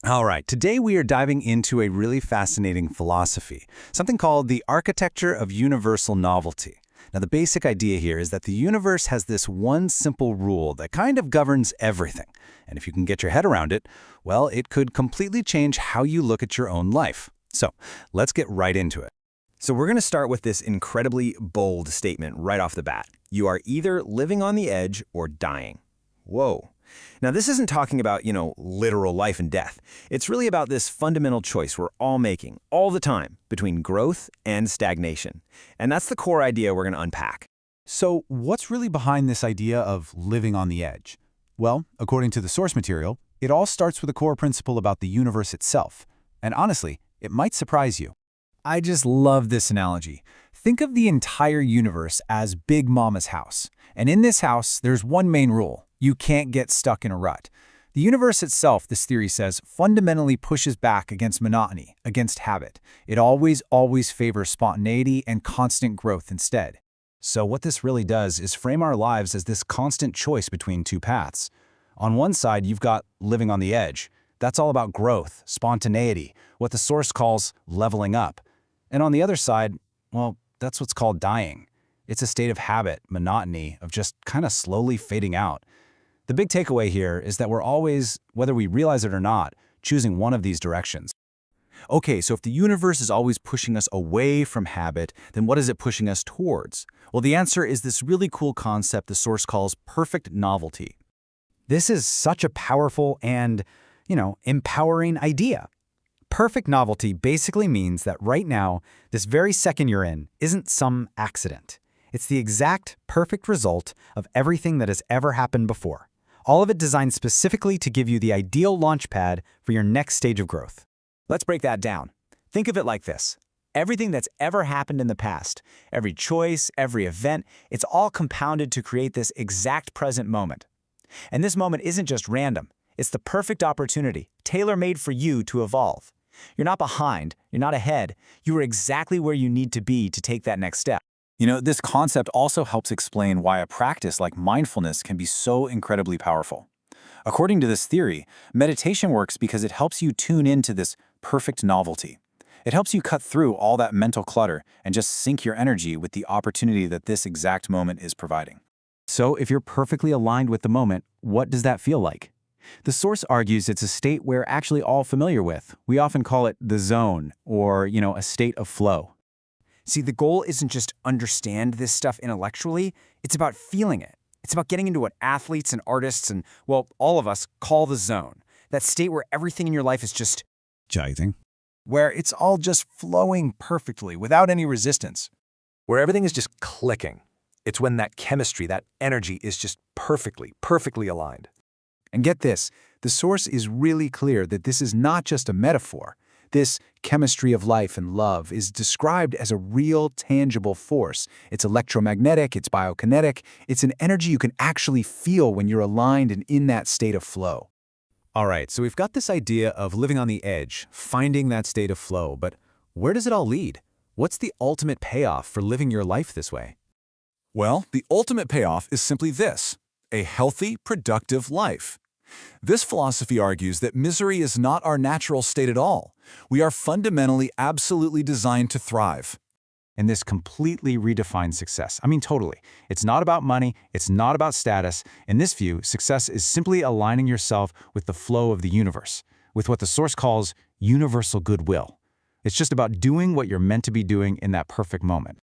All right, today we are diving into a really fascinating philosophy, something called the Architecture of Universal Novelty. Now, the basic idea here is that the universe has this one simple rule that kind of governs everything. And if you can get your head around it, well, it could completely change how you look at your own life. So, let's get right into it. So we're going to start with this incredibly bold statement right off the bat. You are either living on the edge or dying. Whoa. Now, this isn't talking about, literal life and death. It's really about this fundamental choice we're all making, all the time, between growth and stagnation. And that's the core idea we're going to unpack. So what's really behind this idea of living on the edge? Well, according to the source material, it all starts with a core principle about the universe itself. And honestly, it might surprise you. I just love this analogy. Think of the entire universe as Big Mama's house. And in this house, there's one main rule. You can't get stuck in a rut. The universe itself, this theory says, fundamentally pushes back against monotony, against habit. It always favors spontaneity and constant growth instead. So what this really does is frame our lives as this constant choice between two paths. On one side, you've got living on the edge. That's all about growth, spontaneity, what the source calls leveling up. And on the other side, well, that's what's called dying. It's a state of habit, monotony, of just kind of slowly fading out. The big takeaway here is that we're always, whether we realize it or not, choosing one of these directions. Okay, so if the universe is always pushing us away from habit, then what is it pushing us towards? Well, the answer is this really cool concept the source calls perfect novelty. This is such a powerful and, empowering idea. Perfect novelty basically means that right now, this very second you're in, isn't some accident. It's the exact perfect result of everything that has ever happened before. All of it designed specifically to give you the ideal launch pad for your next stage of growth. Let's break that down. Think of it like this. Everything that's ever happened in the past, every choice, every event, it's all compounded to create this exact present moment. And this moment isn't just random. It's the perfect opportunity, tailor-made for you to evolve. You're not behind, you're not ahead. You are exactly where you need to be to take that next step. This concept also helps explain why a practice like mindfulness can be so incredibly powerful. According to this theory, meditation works because it helps you tune into this perfect novelty. It helps you cut through all that mental clutter and just sync your energy with the opportunity that this exact moment is providing. So if you're perfectly aligned with the moment, what does that feel like? The source argues it's a state we're actually all familiar with. We often call it the zone or, a state of flow. See, the goal isn't just understand this stuff intellectually, it's about feeling it. It's about getting into what athletes and artists and, all of us call the zone. That state where everything in your life is just Jiving. where it's all just flowing perfectly without any resistance. Where everything is just clicking. It's when that chemistry, that energy is just perfectly aligned. And get this, the source is really clear that this is not just a metaphor. This chemistry of life and love is described as a real, tangible force. It's electromagnetic, it's biokinetic, it's an energy you can actually feel when you're aligned and in that state of flow. All right, so we've got this idea of living on the edge, finding that state of flow, but where does it all lead? What's the ultimate payoff for living your life this way? Well, the ultimate payoff is simply this: a healthy, productive life. This philosophy argues that misery is not our natural state at all. We are fundamentally absolutely designed to thrive. And this completely redefines success. I mean, totally. It's not about money. It's not about status. In this view, success is simply aligning yourself with the flow of the universe, with what the source calls universal goodwill. It's just about doing what you're meant to be doing in that perfect moment.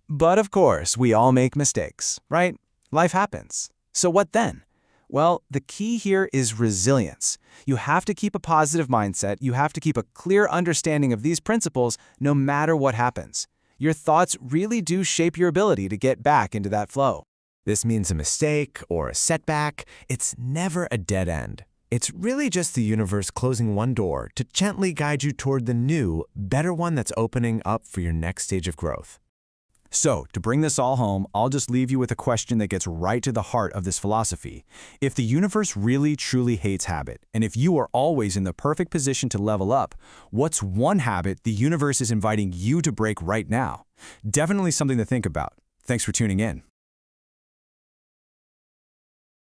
But of course, we all make mistakes, right? Life happens. So what then? Well, the key here is resilience. You have to keep a positive mindset. You have to keep a clear understanding of these principles no matter what happens. Your thoughts really do shape your ability to get back into that flow. This means a mistake or a setback. It's never a dead end. It's really just the universe closing one door to gently guide you toward the new, better one that's opening up for your next stage of growth. So, to bring this all home, I'll just leave you with a question that gets right to the heart of this philosophy. If the universe really truly hates habit, and if you are always in the perfect position to level up, what's one habit the universe is inviting you to break right now? Definitely something to think about. Thanks for tuning in.